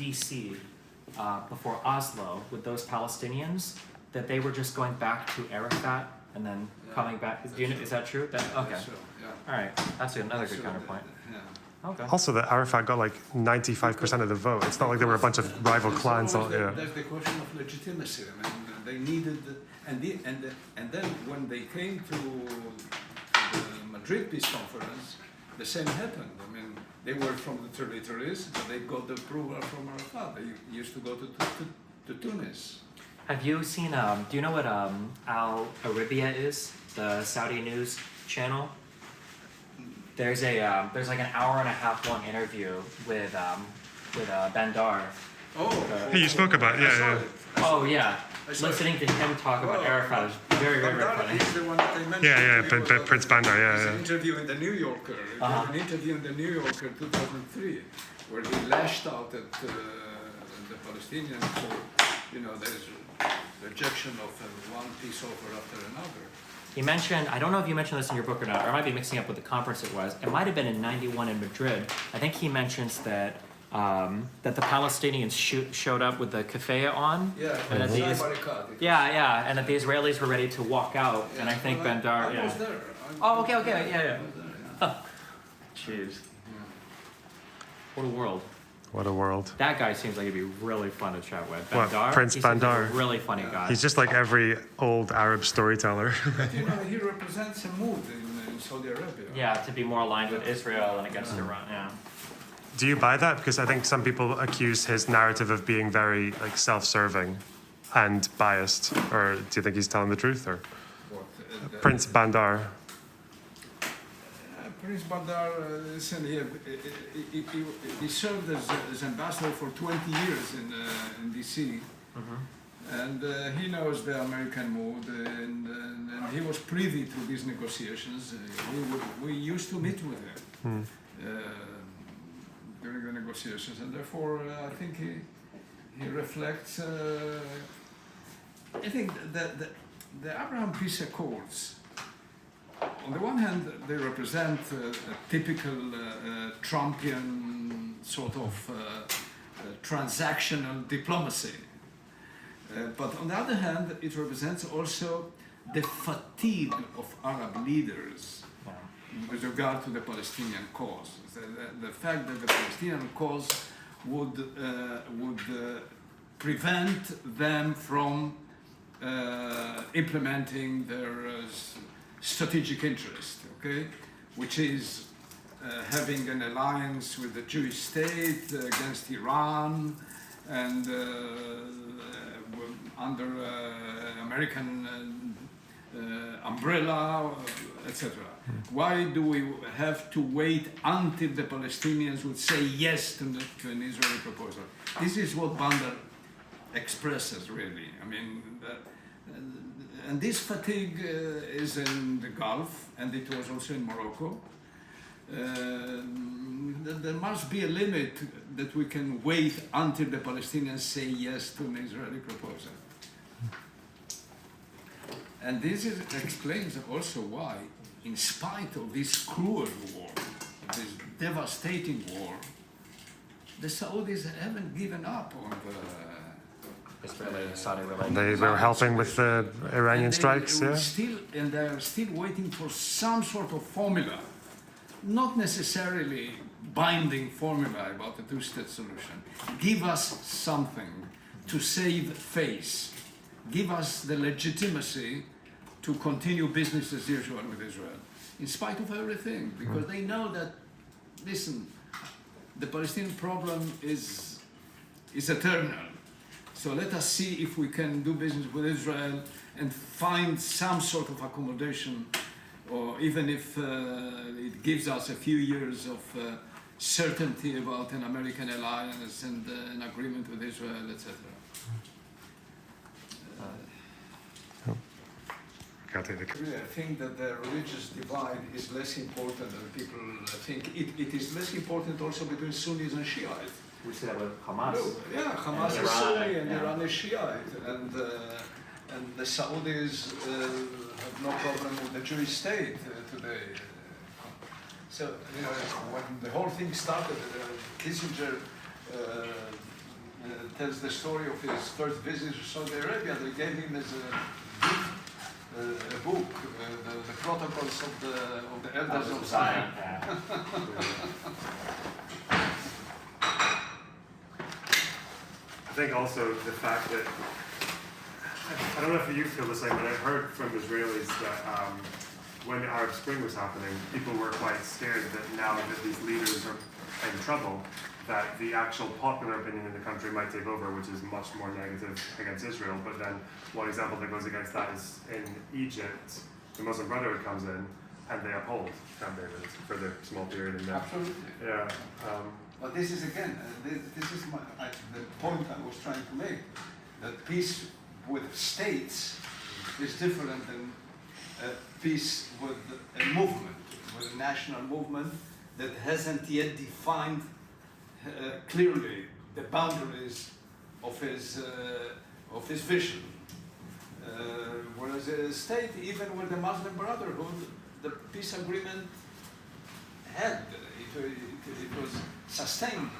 D.C. Before Oslo with those Palestinians, that they were just going back to Arafat and then coming back. Is that true? Okay. Sure, yeah. All right. That's another good counterpoint. Yeah. Okay. Also, that Arafat got like 95% of the vote. It's not like there were a bunch of rival clans. There's the question of legitimacy. I mean, they needed, and then when they came to the Madrid Peace Conference, the same happened. I mean, they were from the territories, but they got the approval from Arafat. They used to go to Tunis. Have you seen? Do you know what Al Arabiya is? The Saudi news channel. There's like an hour and a half long interview with Bandar. Oh, Hey, you spoke about it, yeah. Oh yeah. I saw it. Listening to him talk about Arafat is very, very, very funny. He's the one that I mentioned. Yeah, Prince Bandar, There's yeah. an interview in the New Yorker. An interview in the New Yorker 2003, where he lashed out at the Palestinians for, there's rejection of one peace offer after another. He mentioned, I don't know if you mentioned this in your book or not, or I might be mixing up what the conference it was. It might have been in '91 in Madrid. I think he mentions that that the Palestinians showed up with the keffiyeh on. Yeah, and that and that the Israelis were ready to walk out. And I think Bandar. I was there. Oh, okay, yeah. I was there, yeah. Jeez. What a world. What a world. That guy seems like he'd be really fun to chat with. What, Bandar? Prince He seems like Bandar? a really funny guy. He's just like every old Arab storyteller. But he represents a mood in Saudi Arabia. Yeah, to be more aligned with Israel and against Iran. Yeah. Do you buy that? Because I think some people accuse his narrative of being very like self-serving and biased. Or do you think he's telling the truth? Or Prince Bandar? Prince Bandar, listen, he served as ambassador for 20 years in D.C. And he knows the American mood, and he was privy to these negotiations. We used to meet with him during the negotiations, and therefore I think he reflects. I think that the Abraham Peace Accords, on the one hand, they represent a typical Trumpian sort of transactional diplomacy. But on the other hand, it represents also the fatigue of Arab leaders with regard to the Palestinian cause. The fact that the Palestinian cause would prevent them from implementing their strategic interest, okay, which is having an alliance with the Jewish state against Iran and under American umbrella, etc. Why do we have to wait until the Palestinians would say yes to an Israeli proposal? This is what Bandar expresses, really. I mean, and this fatigue is in the Gulf, and it was also in Morocco. There must be a limit that we can wait until the Palestinians say yes to an Israeli proposal. And this explains also why, in spite of this cruel war, this devastating war, the Saudis haven't given up on the Israeli-Saudi relations. They were helping with the Iranian strikes, yeah? And they're still waiting for some sort of formula, not necessarily binding formula about the two-state solution. Give us something to save face. Give us the legitimacy to continue business as usual with Israel, in spite of everything, because they know that, listen, the Palestinian problem is eternal. So let us see if we can do business with Israel and find some sort of accommodation, or even if it gives us a few years of certainty about an American alliance and an agreement with Israel, etc. I think that the religious divide is less important than people think. It is less important also between Sunnis and Shiites. We see that with Hamas. Yeah, Hamas is Sunni and Iran is Shiite, and the Saudis have no problem with the Jewish state today. So when the whole thing started, Kissinger tells the story of his first visit to Saudi Arabia. They gave him as a gift a book, the protocols of the elders of Zion. I think also the fact that, I don't know if you feel the same, but I've heard from Israelis that when the Arab Spring was happening, people were quite scared that now that these leaders are in trouble, that the actual popular opinion in the country might take over, which is much more negative against Israel. But then one example that goes against that is in Egypt, the Muslim Brotherhood comes in and they uphold Camp David for the small period in there. Absolutely. Yeah. But this is again, this is the point I was trying to make, that peace with states is different than peace with a movement, with a national movement that hasn't yet defined clearly the boundaries of his vision. Whereas a state, even with the Muslim Brotherhood, the peace agreement had, it was sustained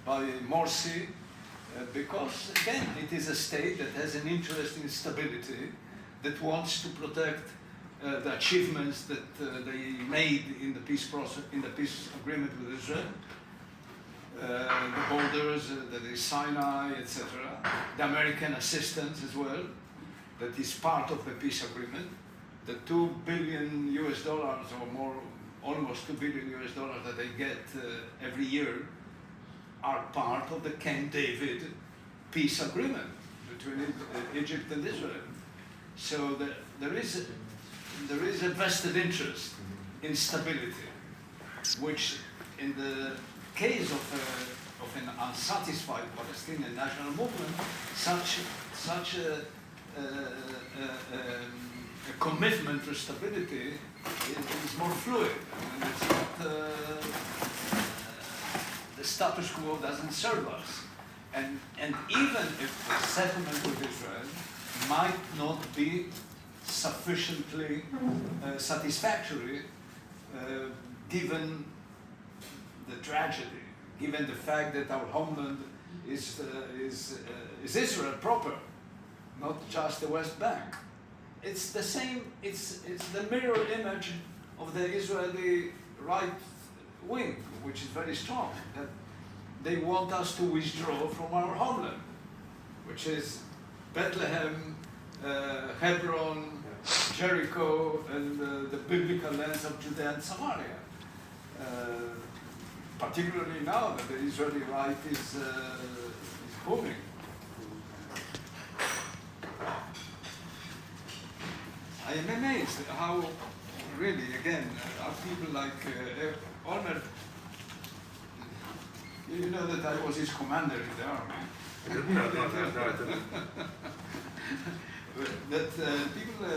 by Morsi because, again, it is a state that has an interest in stability, that wants to protect the achievements that they made in the peace process, in the peace agreement with Israel, the borders, the Sinai, etc., the American assistance as well, that is part of the peace agreement, the $2 billion or more, almost $2 billion that they get every year are part of the Camp David peace agreement between Egypt and Israel. So there is a vested interest in stability, which in the case of an unsatisfied Palestinian national movement, such a commitment to stability is more fluid. I mean, it's not, the status quo doesn't serve us. And even if the settlement with Israel might not be sufficiently satisfactory, given the tragedy, given the fact that our homeland is Israel proper, not just the West Bank. It's the same, it's the mirror image of the Israeli right wing, which is very strong, that they want us to withdraw from our homeland, which is Bethlehem, Hebron, Jericho, and the biblical lands of Judea and Samaria. Particularly now that the Israeli right is booming. I am amazed how, really, again, how people like Olmert, you know that I was his commander in the army. I didn't know that. No, I didn't. That people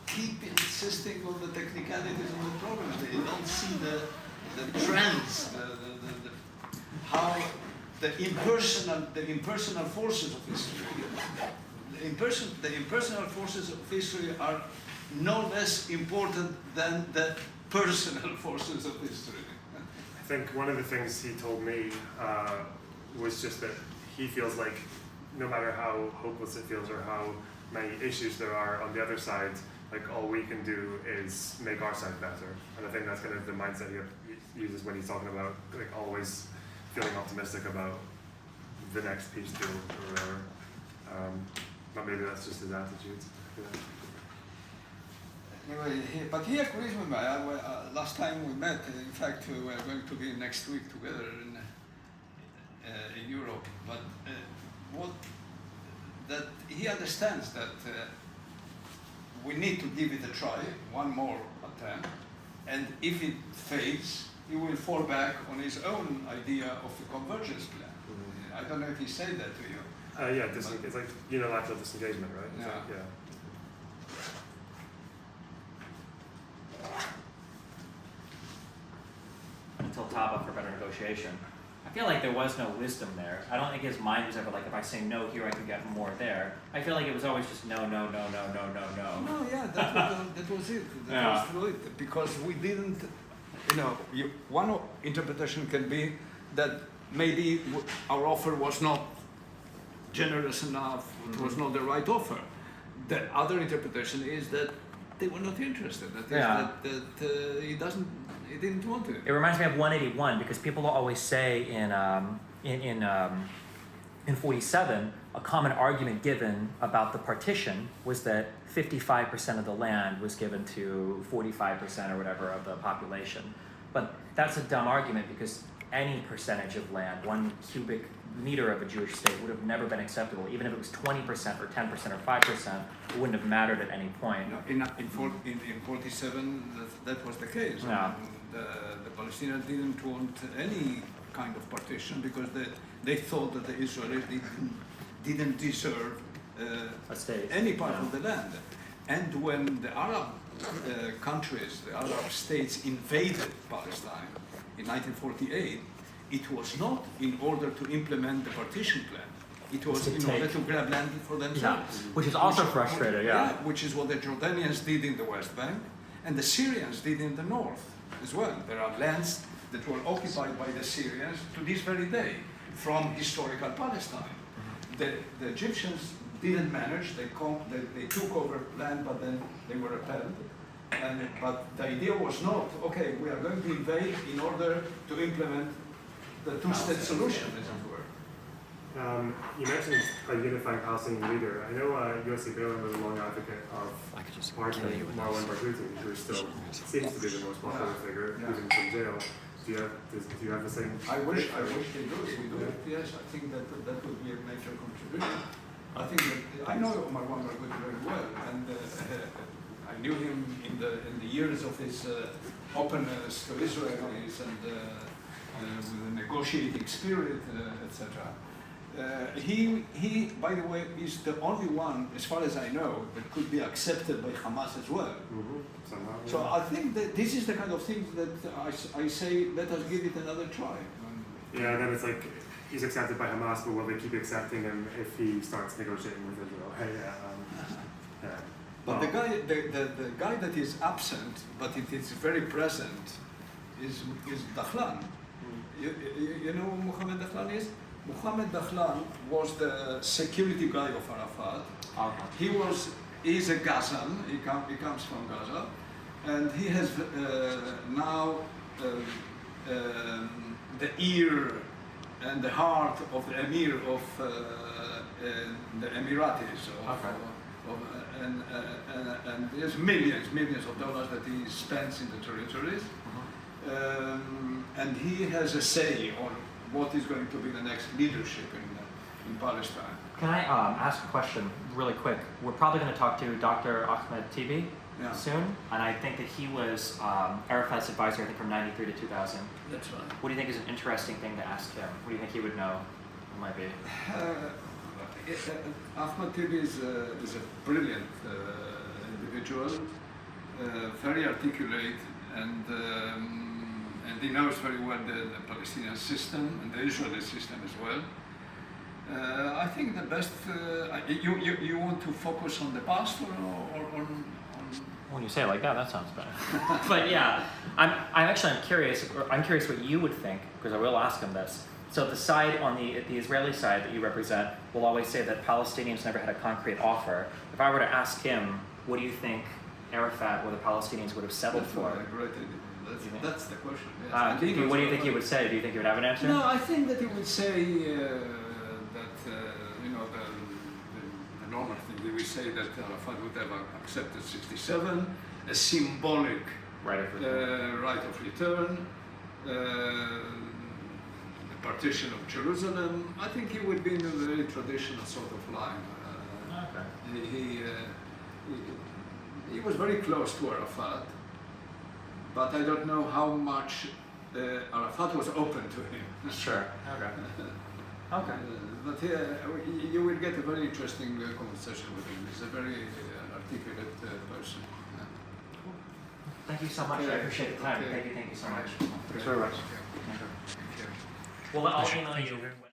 keep insisting on the technicalities of the problem. They don't see the trends, how the impersonal forces of history. The impersonal forces of history are no less important than the personal forces of history. I think one of the things he told me was just that he feels like no matter how hopeless it feels or how many issues there are on the other side, like all we can do is make our side better. And I think that's kind of the mindset he uses when he's talking about like always feeling optimistic about the next peace deal or whatever. But maybe that's just his attitude. Anyway, but he agrees with me. Last time we met, in fact, we are going to be next week together in Europe. But that he understands that we need to give it a try, one more attempt, and if it fails, he will fall back on his own idea of the convergence plan. I don't know if he said that to you. Yeah, it's like unilateral disengagement, right? Yeah. Yeah. Until Taba for better negotiation. I feel like there was no wisdom there. I don't think his mind was ever like, if I say no here, I can get more there. I feel like it was always just no, no, no, no, no, no, no. No, yeah, that was it. That was it. Because we didn't, one interpretation can be that maybe our offer was not generous enough, it was not the right offer. The other interpretation is that they were not interested. That is Yeah. he didn't want it. It reminds me of 181 because people always say in 47, a common argument given about the partition was that 55% of the land was given to 45% or whatever of the population. But that's a dumb argument because any percentage of land, 1 cubic meter of a Jewish state, would have never been acceptable. Even if it was 20% or 10% or 5%, it wouldn't have mattered at any point. In 47, that was the case. Yeah. I mean, the Palestinians didn't want any kind of partition because they thought that the Israelis didn't deserve A state. any part Yeah. of the land. And when the Arab countries, the Arab states invaded Palestine in 1948, it was not in order to implement the partition plan. It was To in order take- to grab land for Yeah. themselves. Which is also frustrating, yeah. Which is what the Jordanians did in the West Bank, and the Syrians did in the north as well. There are lands that were occupied by the Syrians to this very day from historical Palestine. The Egyptians didn't manage, they took over land, but then they were repelled. But the idea was not, okay, we are going to invade in order to implement the two-state solution, as it were. You mentioned a unifying Palestinian leader. I know Yossi Beilin was a long advocate of pardoning Marwan Barghouti, who still seems to be the most popular figure, Yeah. even from jail. Do you have the same? I wish they do. We do it. Yes, I think that would be a major contribution. I think that I know Marwan Barghouti very well, and I knew him in the years of his openness to Israelis and with a negotiating spirit, etc. He, by the way, is the only one, as far as I know, that could be accepted by Hamas as well. Somehow. So I think that this is the kind of thing that I say, let us give it another try. Yeah, and then it's like he's accepted by Hamas, but will they keep accepting him if he starts negotiating with Israel? Yeah. But the guy that is absent, but it is very present, is Dakhlan. You know who Mohammed Dakhlan is? Mohammed Dakhlan was the security guy of Arafat. He's a Gazan, he comes from Gaza, and he has now the ear and the heart of the Emir of the Emiratis. And there's millions of dollars that he spends in the territories. And he has a say on what is going to be the next leadership in Palestine. Can I ask a question really quick? We're probably going to talk to Dr. Ahmed Tibi soon, and I think that he was Arafat's advisor, I think, from 93 to 2000. That's right. What do you think is an interesting thing to ask him? What do you think he would know? It might be. Ahmed Tibi is a brilliant individual, very articulate, and he knows very well the Palestinian system and the Israeli system as well. I think the best. You want to focus on the past or on When you say it like that, that sounds bad. But yeah, I'm curious. I'm curious what you would think because I will ask him this. So the side on the Israeli side that you represent will always say that Palestinians never had a concrete offer. If I were to ask him, what do you think Arafat or the Palestinians would have settled for? That's the question. Yes. What do you think he would say? Do you think he would have an answer? No, I think that he would say that the normal thing. He would say that Arafat would have accepted 67, a symbolic Right of return. right of return, the partition of Jerusalem. I think he would be in a very traditional sort of line. Okay. He was very close to Arafat, but I don't know how much Arafat was open to him. Sure. Okay. Okay. But you will get a very interesting conversation with him. He's a very articulate person. Thank you so much. I appreciate the time. Okay. Thank you so much. Thanks very much. Well, I'll email you.